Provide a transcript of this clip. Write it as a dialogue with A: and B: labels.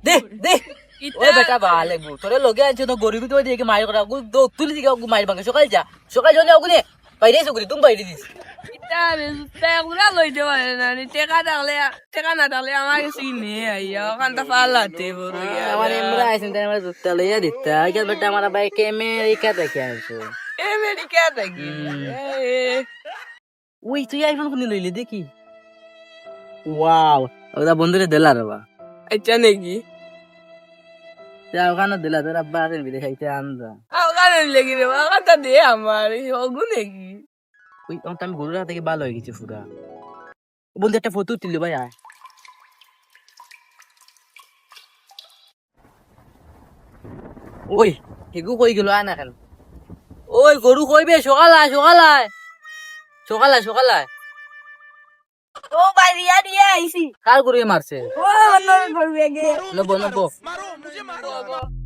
A: দে দে ওই বেটা ভালো গো তোরে লগে আনছে তো গরিবি তো দিয়ে মাইর করা গো দো তুলি দিকে মাইর ভাঙে সকাল যা সকাল জনে ওগুনে বাইরে এসে করি তুমি বাইরে দিস
B: ইটা পেগুলা লইতে পারে না টেকা না থাকলে আমার কাছে নিয়ে আইয়া ওখানটা ফালাতে বড়
A: আমার এমরা আইছেন তাই আমার দুধ লইয়া দিতা আগে বেটা আমার বাইক আমেরিকা থেকে আনছো
B: আমেরিকা থাকি
A: ওই তুই আইফোন কোনি লইলি দেখি ওয়াও ওটা বন্ধুরে দিলা রে বা
B: আচ্ছা নাকি
A: যা ওখানে দিলা তোর আব্বা আগে বিদেশাইতে আনজা
B: ওখানে লেগে রে ওখানটা দে আমার ওগু নাকি
A: ওই আমি গরুরা থেকে ভালো হয়ে গেছে পুরা বন্ধু একটা ফটো তুললি ভাই আয় ওই হেগু কই গেল আয় না কেন ওই গরু কইবে সকাল আয় সকাল আয় সকাল আয় সকাল আয়
B: ও বাইরিয়া দিয়ে আইছি
A: কার গরু মারছে
B: ও অন্য করবে গে
A: নব্বো নব্বো
C: मारो मुझे मारो